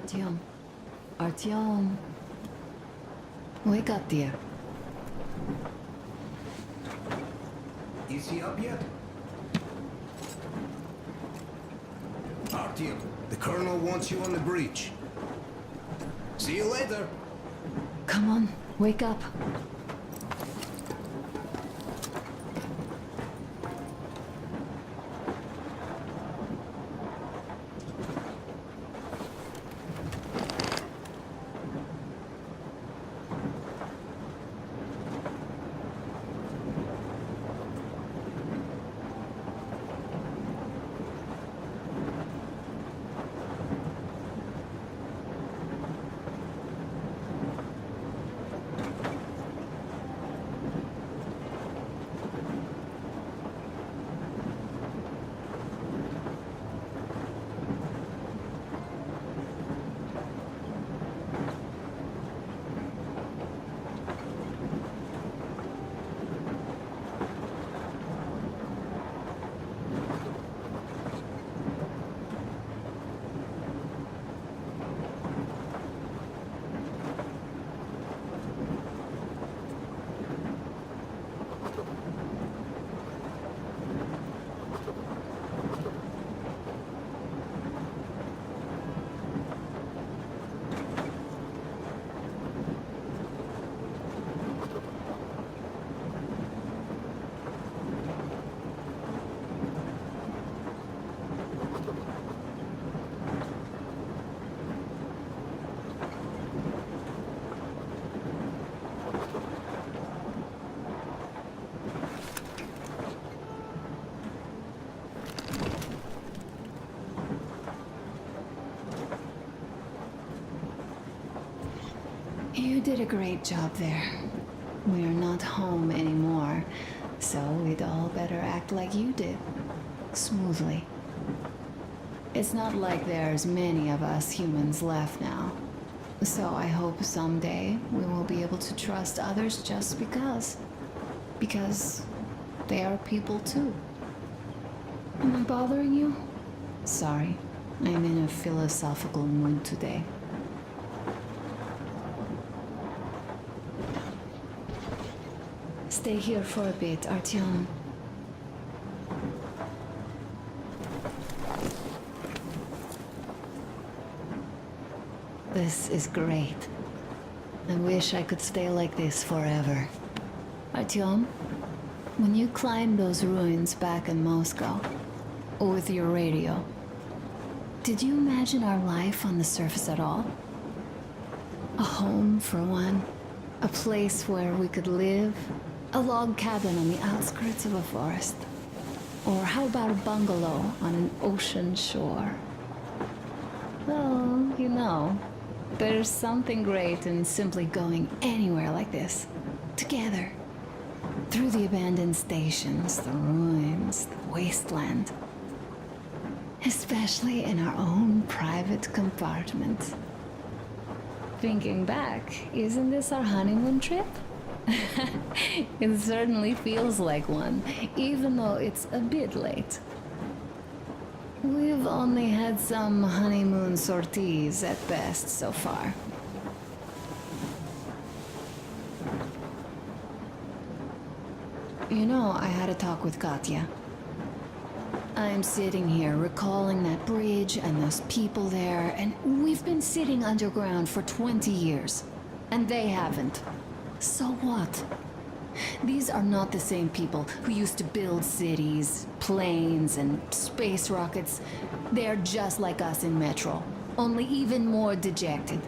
Artyom. Artyom. Wake up, dear. Is he up yet? Artyom, the Colonel wants you on the breach. See you later. Come on, wake up. You did a great job there. We're not home anymore, so we'd all better act like you did. Smoothly. It's not like there's many of us humans left now. So I hope someday we will be able to trust others just because. Because they are people too. Am I bothering you? Sorry, I'm in a philosophical mood today. Stay here for a bit, Artyom. This is great. I wish I could stay like this forever. Artyom, when you climbed those ruins back in Moscow, with your radio, did you imagine our life on the surface at all? A home, for one. A place where we could live. A log cabin on the outskirts of a forest. Or how about a bungalow on an ocean shore? Well, you know, there's something great in simply going anywhere like this. Together. Through the abandoned stations, the ruins, the wasteland. Especially in our own private compartment. Thinking back, isn't this our honeymoon trip? It certainly feels like one, even though it's a bit late. We've only had some honeymoon sorties at best so far. You know, I had a talk with Katya. I'm sitting here recalling that bridge and those people there, and we've been sitting underground for 20 years, and they haven't. So what? These are not the same people who used to build cities, planes, and space rockets. They're just like us in Metro, only even more dejected.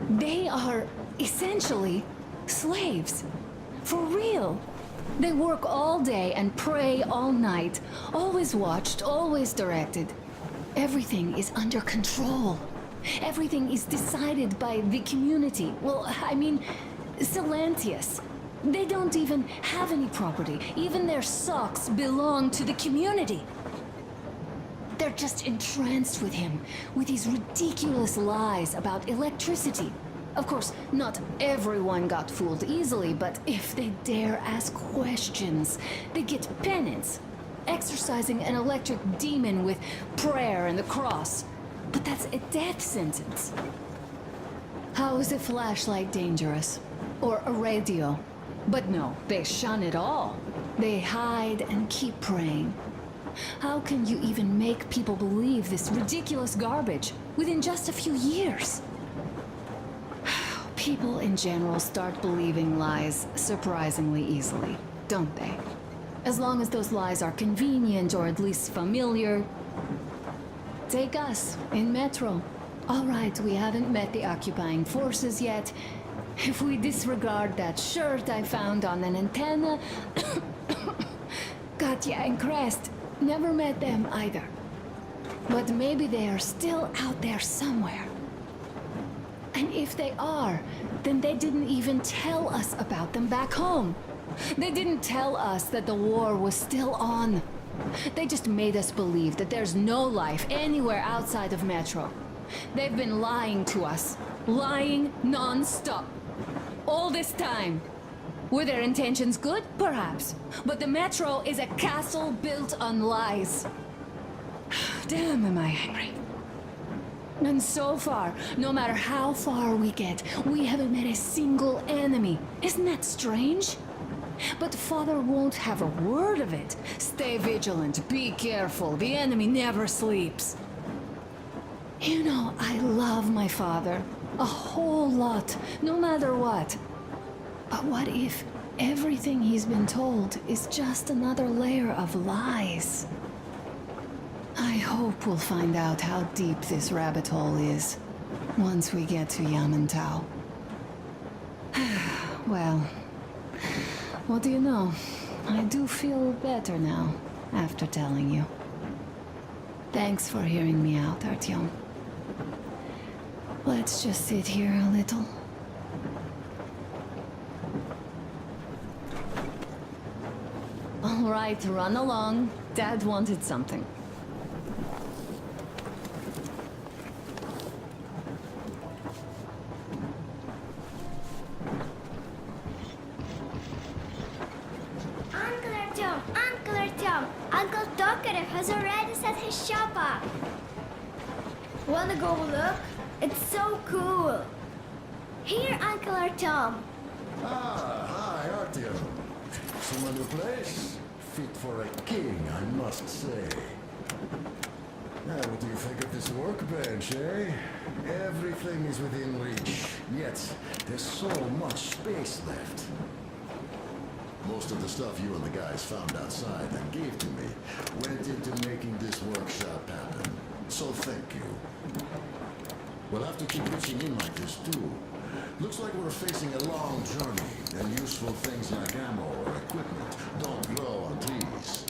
They are essentially slaves. For real. They work all day and pray all night. Always watched, always directed. Everything is under control. Everything is decided by the community. Well, I mean, Silantius. They don't even have any property. Even their socks belong to the community. They're just entranced with him, with these ridiculous lies about electricity. Of course, not everyone got fooled easily, but if they dare ask questions, they get penance, exorcising an electric demon with prayer and the cross. But that's a death sentence. How is a flashlight dangerous? Or a radio? But no, they shun it all. They hide and keep praying. How can you even make people believe this ridiculous garbage within just a few years? People in general start believing lies surprisingly easily, don't they? As long as those lies are convenient or at least familiar. Take us, in Metro. All right, we haven't met the occupying forces yet. If we disregard that shirt I found on an antenna... Katya and Crest, never met them either. But maybe they are still out there somewhere. And if they are, then they didn't even tell us about them back home. They didn't tell us that the war was still on. They just made us believe that there's no life anywhere outside of Metro. They've been lying to us. Lying non-stop. All this time. Were their intentions good? Perhaps. But the Metro is a castle built on lies. Damn, am I angry. And so far, no matter how far we get, we haven't met a single enemy. Isn't that strange? But Father won't have a word of it. Stay vigilant, be careful, the enemy never sleeps. You know, I love my father. A whole lot, no matter what. But what if everything he's been told is just another layer of lies? I hope we'll find out how deep this rabbit hole is once we get to Yamantau. Well, what do you know? I do feel better now after telling you. Thanks for hearing me out, Artyom. Let's just sit here a little. All right, run along. Dad wanted something. Uncle Tokarev has already set his shop up. Wanna go look? It's so cool. Here, Uncle Artyom. Ah, hi, Artyom. Some new place? Fit for a king, I must say. Now, what do you think of this workbench, eh? Everything is within reach, yet there's so much space left. Most of the stuff you and the guys found outside and gave to me went into making this workshop happen. So thank you. We'll have to keep pitching in like this too. Looks like we're facing a long journey, and useful things like ammo or equipment don't grow on trees.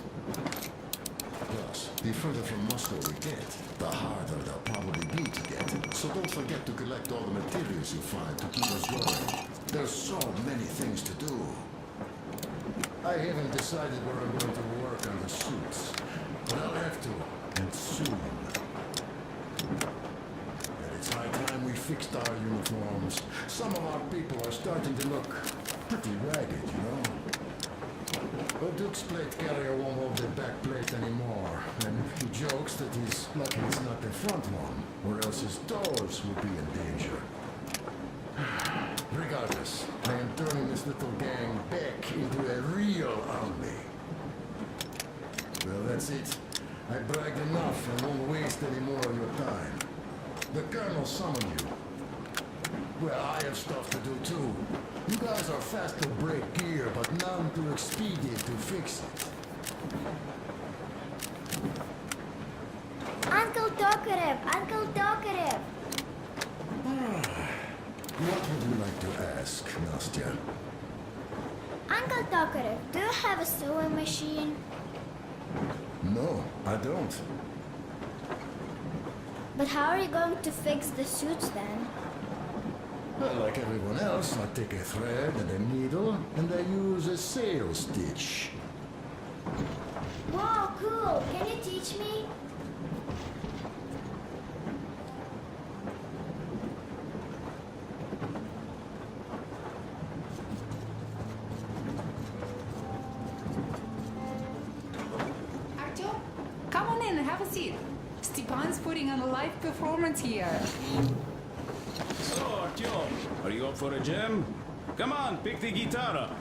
Plus, the further from Moscow we get, the harder they'll probably be to get. So don't forget to collect all the materials you find to keep us going. There's so many things to do. I haven't decided where I'm going to work on the suits, but I'll have to, and soon. And it's high time we fixed our uniforms. Some of our people are starting to look pretty ragged, you know. The Duke's plate carrier won't hold the back plate anymore, and he jokes that he's lucky it's not the front one, or else his toes would be in danger. Regardless, I am turning this little gang back into a real army. Well, that's it. I bragged enough and won't waste any more of your time. The Colonel summoned you. Well, I have stuff to do too. You guys are fast to break gear, but none too expedient to fix it. Uncle Tokarev! Uncle Tokarev! What would you like to ask, Nastya? Uncle Tokarev, do you have a sewing machine? No, I don't. But how are you going to fix the suits then? Well, like everyone else, I take a thread and a needle, and I use a sail stitch. Wow, cool! Can you teach me? Stepan's putting on a live performance here. So, Artyom, are you up for a jam? Come on, pick the guitar up.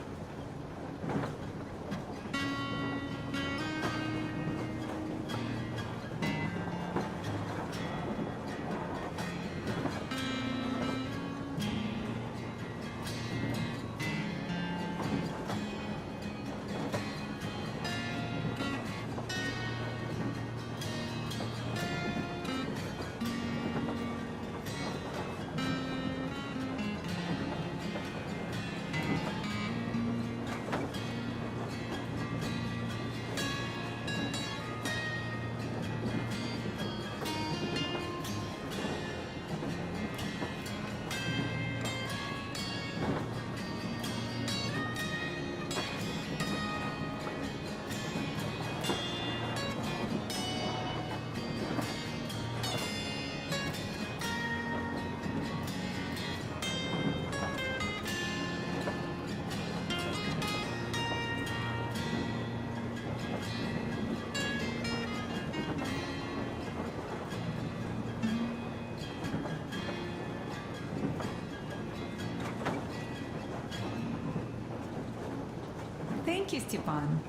Thank you, Stepan.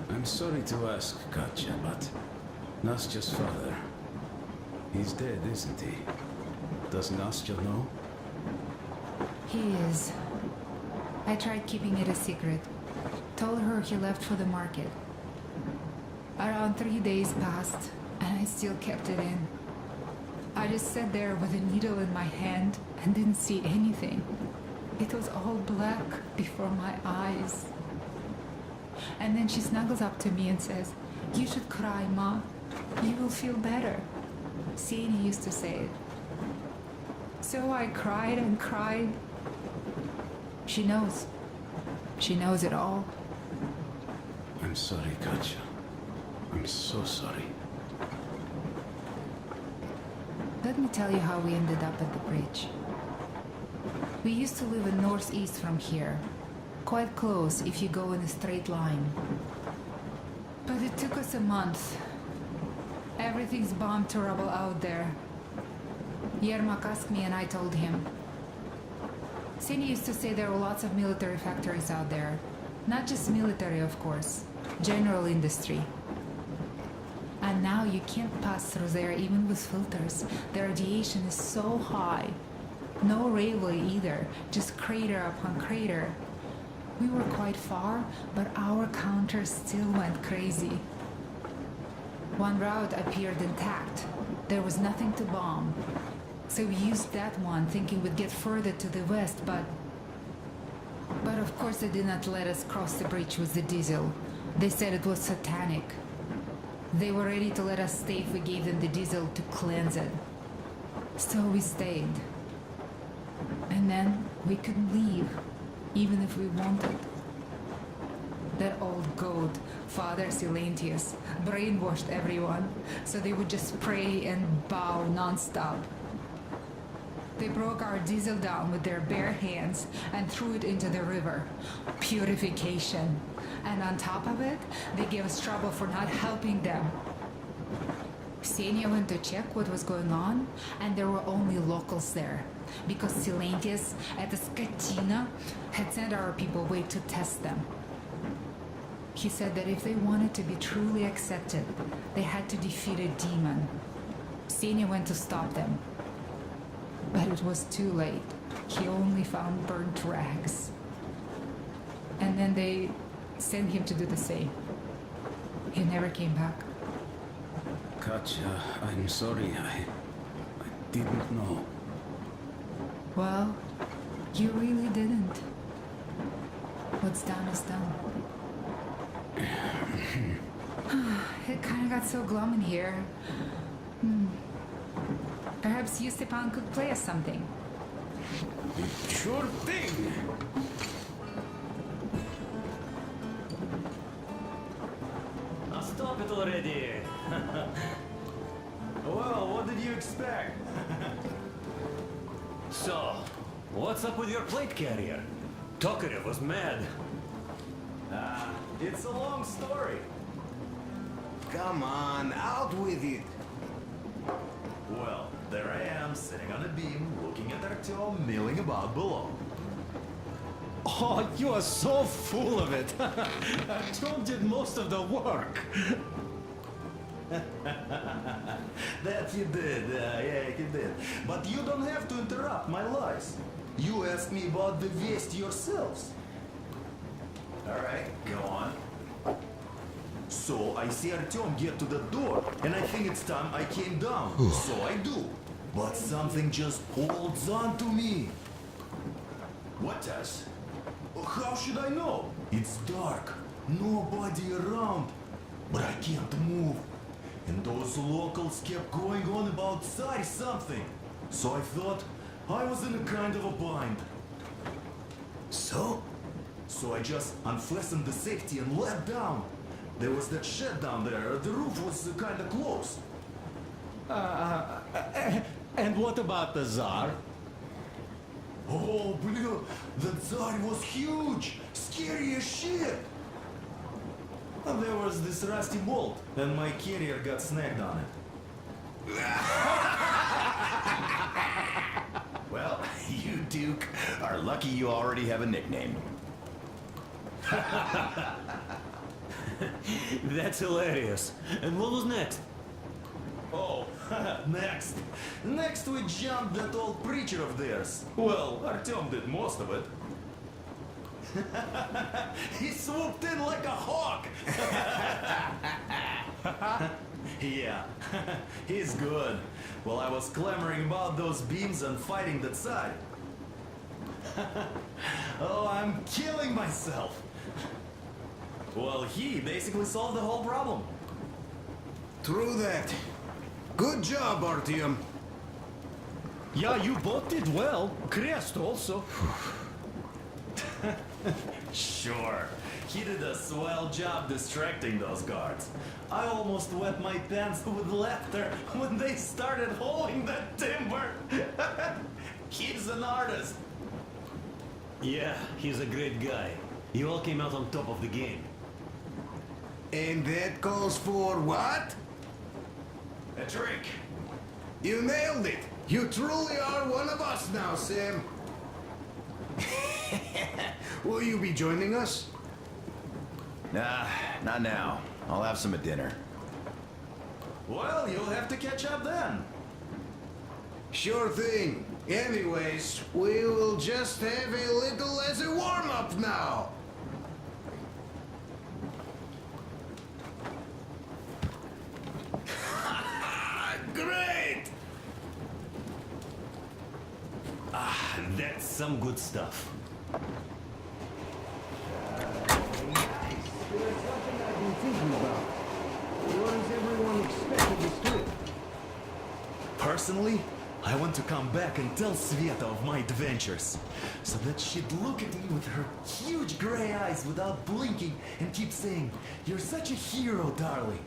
I'm sorry to ask, Katya, but Nastya's father, he's dead, isn't he? Does Nastya know? He is. I tried keeping it a secret. Told her he left for the market. Around 3 days passed, and I still kept it in. I just sat there with a needle in my hand and didn't see anything. It was all black before my eyes. And then she snuggles up to me and says, "You should cry, Ma. You will feel better." Sienna used to say it. So I cried and cried. She knows. She knows it all. I'm sorry, Katya. I'm so sorry. Let me tell you how we ended up at the bridge. We used to live in northeast from here. Quite close if you go in a straight line. But it took us a month. Everything's bombed to rubble out there. Yermak asked me and I told him. Sini used to say there were lots of military factories out there. Not just military, of course. General industry. And now you can't pass through there even with filters. The radiation is so high. No railway either, just crater upon crater. We were quite far, but our counter still went crazy. One route appeared intact. There was nothing to bomb. So we used that one, thinking we'd get further to the west, but of course they did not let us cross the bridge with the diesel. They said it was satanic. They were ready to let us stay if we gave them the diesel to cleanse it. So we stayed. And then we couldn't leave, even if we wanted. That old goat, Father Silentius, brainwashed everyone, so they would just pray and bow non-stop. They broke our diesel down with their bare hands and threw it into the river. Purification. And on top of it, they gave us trouble for not helping them. Ksenia went to check what was going on, and there were only locals there, because Silentius at the Skatina had sent our people away to test them. He said that if they wanted to be truly accepted, they had to defeat a demon. Ksenia went to stop them. But it was too late. He only found burnt rags. And then they sent him to do the same. He never came back. Katya, I'm sorry. I didn't know. Well, you really didn't. What's done is done. It kind of got so glum in here. Perhaps you, Stepan, could play us something. Sure thing! Now stop it already! Well, what did you expect? So, what's up with your plate carrier? Tokarev was mad. It's a long story. Come on, out with it. Well, there I am, sitting on a beam, looking at Artyom milling about below. Oh, you are so full of it. Tom did most of the work. That you did, yeah, you did. But you don't have to interrupt my lies. You asked me about the Vest yourselves. Alright, go on. So I see Artyom get to the door, and I think it's time I came down. So I do. But something just holds on to me. What does? How should I know? It's dark, nobody around, but I can't move. And those locals kept going on about Tsar something. So I thought I was in a kind of a bind. So? So I just unfastened the safety and let down. There was that shed down there. The roof was kind of close. And what about the Tsar? Oh, blue, the Tsar was huge, scary as shit. And there was this rusty bolt, and my carrier got snagged on it. Well, you, Duke, are lucky you already have a nickname. That's hilarious. And what was next? Oh, next. Next we jumped that old preacher of theirs. Well, Artyom did most of it. He swooped in like a hawk. Yeah, he's good. While I was clamoring about those beams and fighting the Tsar. Oh, I'm killing myself. Well, he basically solved the whole problem. True that. Good job, Artyom. Yeah, you both did well. Crest also. Sure, he did a swell job distracting those guards. I almost wet my pants with laughter when they started hauling that timber. He's an artist. Yeah, he's a great guy. You all came out on top of the game. And that calls for what? A drink. You nailed it. You truly are one of us now, Sam. Will you be joining us? Nah, not now. I'll have some at dinner. Well, you'll have to catch up then. Sure thing. Anyways, we will just have a little as a warm-up now. Great! Ah, that's some good stuff. There's something I've been thinking about. What does everyone expect of this trip? Personally, I want to come back and tell Sveta of my adventures. So that she'd look at me with her huge gray eyes without blinking and keep saying, "You're such a hero, darling."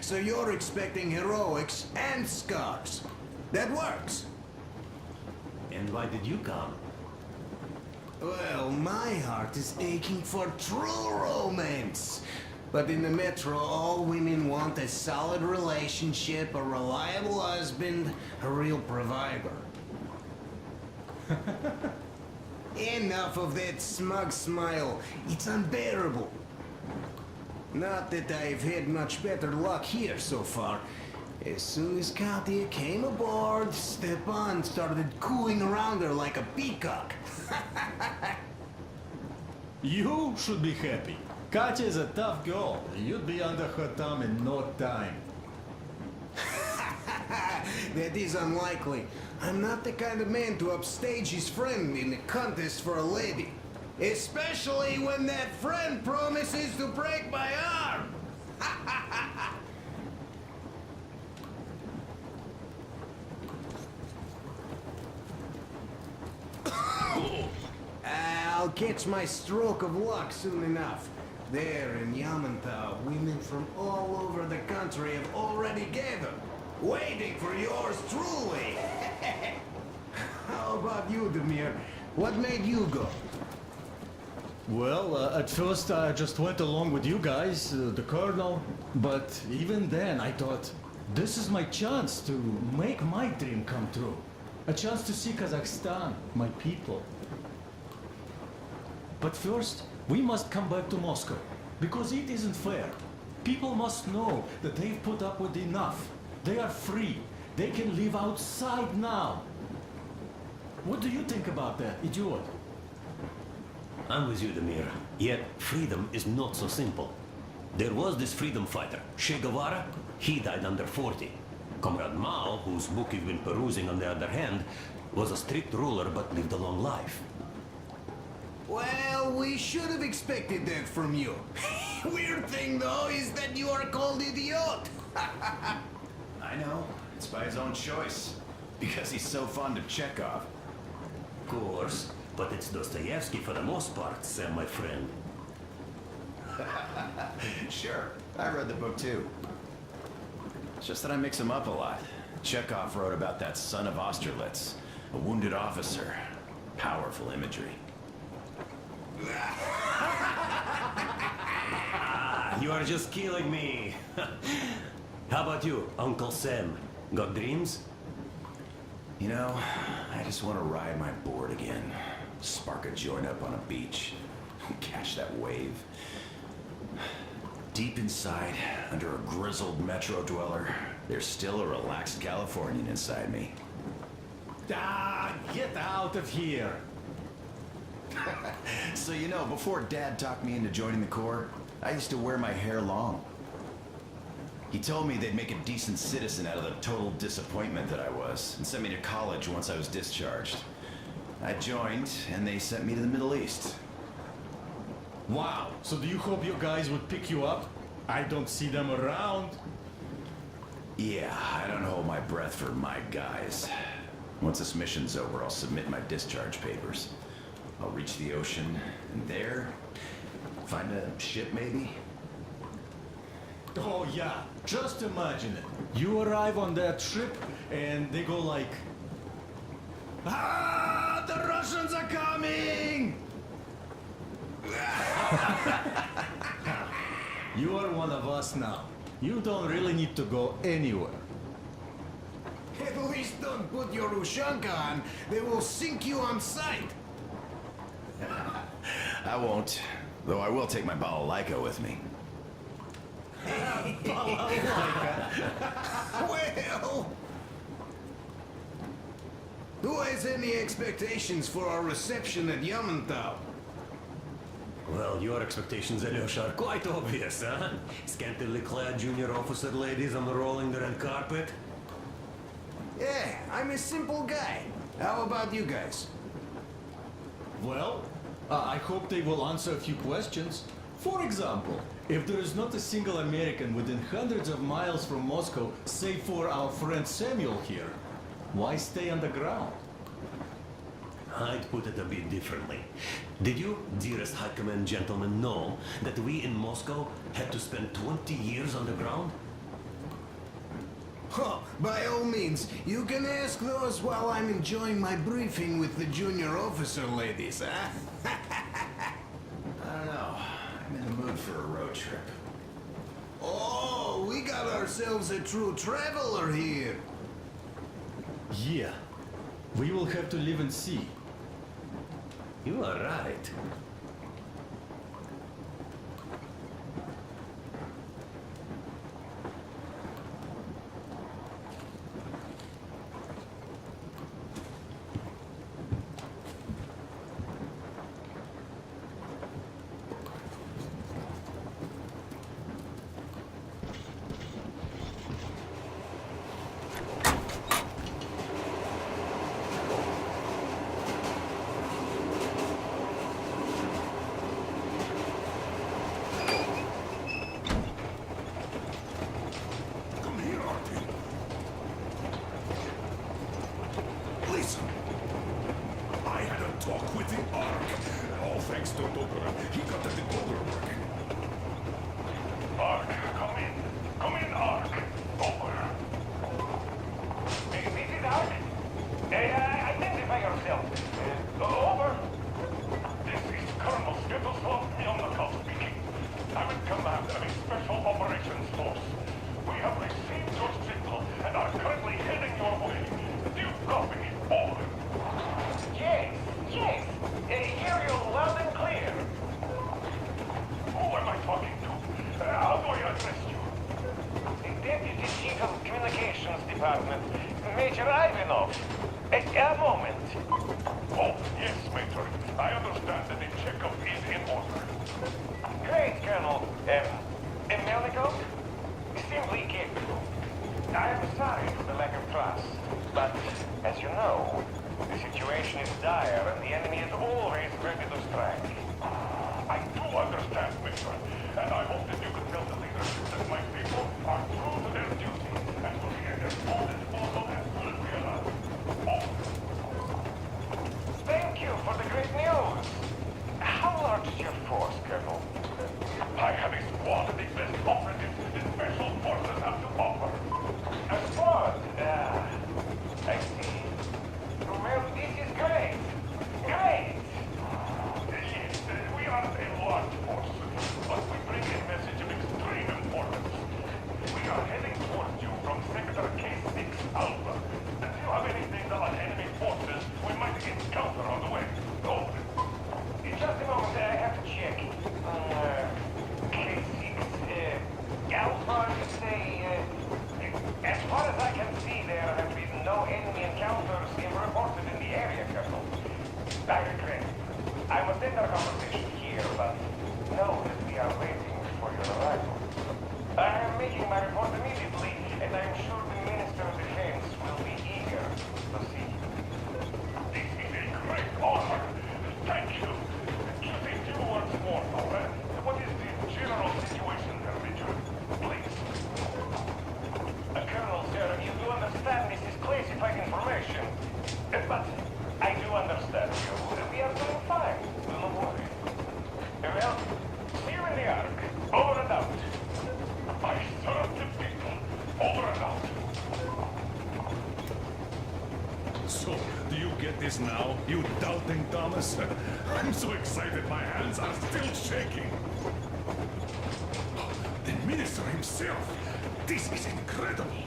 So you're expecting heroics and scars. That works. And why did you come? Well, my heart is aching for true romance. But in the metro, all women want a solid relationship, a reliable husband, a real provider. Enough of that smug smile. It's unbearable. Not that I've had much better luck here so far. As soon as Katya came aboard, Stepan started cooing around her like a peacock. You should be happy. Katya is a tough girl. You'd be under her thumb in no time. That is unlikely. I'm not the kind of man to upstage his friend in a contest for a lady. Especially when that friend promises to break my arm. I'll catch my stroke of luck soon enough. There in Yamantau, women from all over the country have already gathered, waiting for yours truly. How about you, Demir? What made you go? Well, at first I just went along with you guys, the colonel, but even then I thought, this is my chance to make my dream come true. A chance to see Kazakhstan, my people. But first, we must come back to Moscow, because it isn't fair. People must know that they've put up with enough. They are free. They can live outside now. What do you think about that, idiot? I'm with you, Demir. Yet, freedom is not so simple. There was this freedom fighter, Che Guevara. He died under 40. Comrade Mao, whose book you've been perusing on the other hand, was a strict ruler but lived a long life. Well, we should have expected that from you. Weird thing, though, is that you are called idiot. I know. It's by his own choice. Because he's so fond of Chekhov. Of course, but it's Dostoevsky for the most part, Sam, my friend. Sure, I read the book too. It's just that I mix them up a lot. Chekhov wrote about that son of Austerlitz, a wounded officer. Powerful imagery. You are just killing me. How about you, Uncle Sam? Got dreams? You know, I just want to ride my board again. Spark a joint up on a beach. Catch that wave. Deep inside, under a grizzled metro dweller, there's still a relaxed Californian inside me. Ah, get out of here! So you know, before Dad talked me into joining the Corps, I used to wear my hair long. He told me they'd make a decent citizen out of the total disappointment that I was, and sent me to college once I was discharged. I joined, and they sent me to the Middle East. Wow, so do you hope your guys would pick you up? I don't see them around. Yeah, I don't hold my breath for my guys. Once this mission's over, I'll submit my discharge papers. I'll reach the ocean, and there, find a ship maybe? Oh yeah, just imagine it. You arrive on that ship, and they go like... Ah, the Russians are coming! You are one of us now. You don't really need to go anywhere. At least don't put your Ushanka on. They will sink you on sight. I won't, though I will take my balalaika with me. Well... Who has any expectations for our reception at Yamantau? Well, your expectations, Alyosha, are quite obvious, huh? Scantily clad junior officer ladies on the rolling the red carpet. Yeah, I'm a simple guy. How about you guys? Well, I hope they will answer a few questions. For example, if there is not a single American within hundreds of miles from Moscow, save for our friend Samuel here, why stay underground? I'd put it a bit differently. Did you, dearest High Command gentlemen, know that we in Moscow had to spend 20 years underground? Huh, by all means, you can ask those while I'm enjoying my briefing with the junior officer ladies, huh? I don't know. I'm in the mood for a road trip. Oh, we got ourselves a true traveler here. Yeah, we will have to live and see. You are right. address you? The Deputy Chief of Communications Department, Major Ivanov. A moment. Oh, yes, Major. I understand that the checkup is in order. Great, Colonel. Melikov? Simply capable. I am sorry for the lack of trust, but as you know, the situation is dire and the enemy is always ready to strike. I do understand, Major, and I hope that you can tell the leadership that my people are true to their duty and will be at their full disposal as soon as we arrive. Oh, Thank you for the great news. How large is your force, Colonel? I have a squad of the best operatives the special forces have to offer. A squad? I see. Well, this is great. Great! Yes, we are a large force, but we bring a message of extreme importance. We are heading towards you from Sector K6 Alpha. And do you have any data on enemy forces we might encounter on the way? Over. Just a moment, I have to check. K6, Alpha, you say, as far as I can see, there have been no enemy encounters reported in the area, Colonel. I regret. I must end our conversation here, but know that we are waiting for your arrival. I am making my report immediately, and I am sure the Minister of Defense will be eager to see you. This is a great honor. Thank you. Just a few words more, though. What is the general situation there, Major? Please. Colonel, sir, you do understand this is classified information. But I do understand you. We are doing fine. Do not worry. Well, see you in the Ark. Over and out. I serve the people. Over and out. So, do you get this now, you doubting Thomas? I'm so excited my hands are still shaking. The minister himself. This is incredible.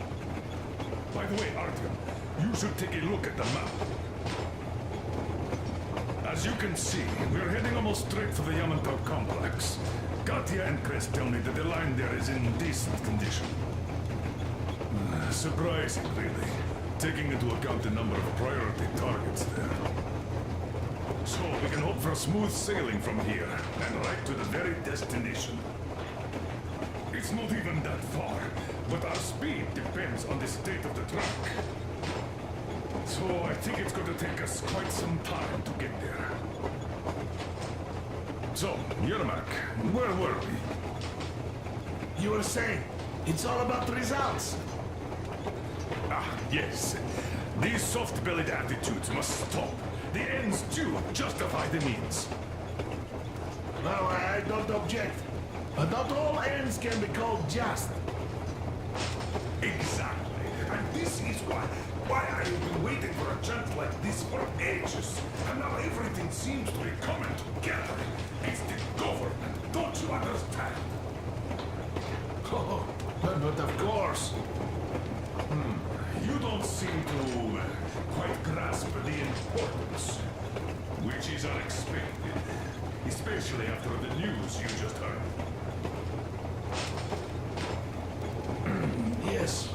By the way, Artyom, you should take a look at the map. As you can see, we're heading almost straight for the Yamantau complex. Katya and Krest tell me that the line there is in decent condition. Surprising, really, taking into account the number of priority targets there. So we can hope for smooth sailing from here, and right to the very destination. It's not even that far, but our speed depends on the state of the track. So I think it's going to take us quite some time to get there. So, Yermak, where were we? You were saying, it's all about results. Ah, yes. These soft-bellied attitudes must stop. The ends do justify the means. Well, I don't object. But not all ends can be called just. Exactly. And this is why I have been waiting for a chance like this for ages. And now everything seems to be coming together. It's the government. Don't you understand? Oh, but of course. You don't seem to quite grasp the importance. Which is unexpected. Especially after the news you just heard. Yes.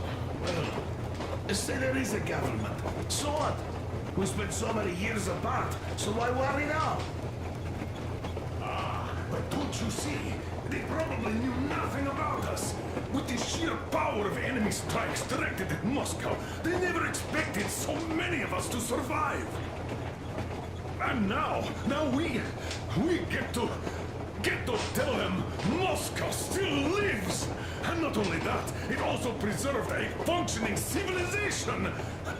Well, say there is a government. So what? We spent so many years apart, so why worry now? But don't you see? They probably knew nothing about us. With the sheer power of enemy strikes directed at Moscow, they never expected so many of us to survive. And now we get to tell them Moscow still lives. And not only that, it also preserved a functioning civilization.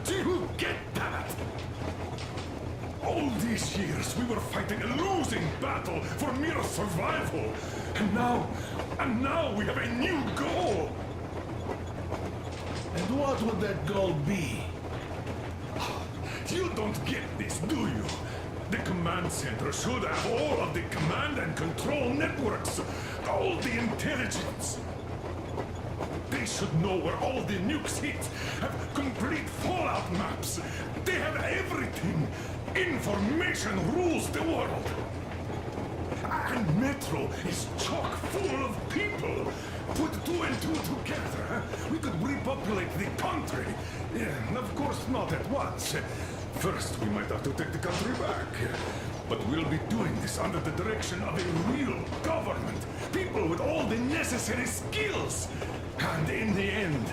Do you get that? All these years, we were fighting a losing battle for mere survival. And now we have a new goal. And what would that goal be? You don't get this, do you? The command center should have all of the command and control networks, all the intelligence. They should know where all the nukes hit, have complete fallout maps. They have everything. Information rules the world. And Metro is chock full of people. Put and two together, huh? We could repopulate the country. Yeah, of course, not at once. First, we might have to take the country back. But we'll be doing this under the direction of a real government. People with all the necessary skills. And in the end,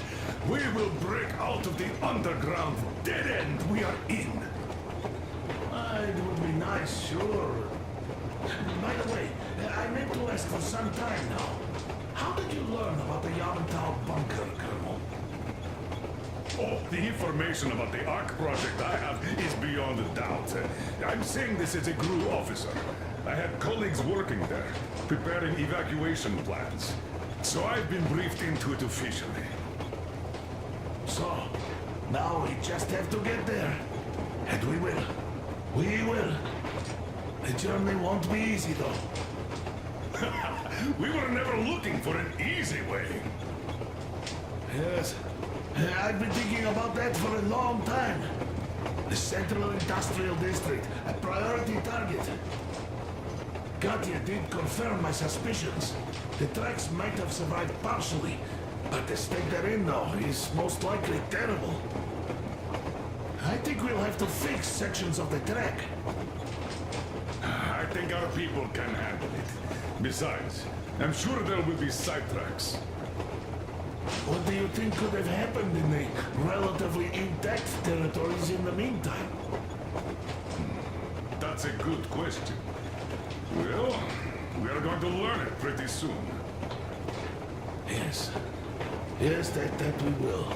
we will break out of the underground dead end we are in. It would be nice, sure. By the way, I meant to ask for some time now. How did you learn about the Yamantau bunker, Colonel? Oh, the information about the Ark project I have is beyond a doubt. I'm saying this as a GRU officer. I had colleagues working there, preparing evacuation plans. So I've been briefed into it officially. So, now we just have to get there. And we will. We will. The journey won't be easy, though. We were never looking for an easy way. Yes. I've been thinking about that for a long time. The Central Industrial District, a priority target. Katya did confirm my suspicions. The tracks might have survived partially, but the state they're in now is most likely terrible. I think we'll have to fix sections of the track. I think our people can handle it. Besides, I'm sure there will be sidetracks. What do you think could have happened in the relatively intact territories in the meantime? That's a good question. Well, we are going to learn it pretty soon. Yes. Yes, that we will.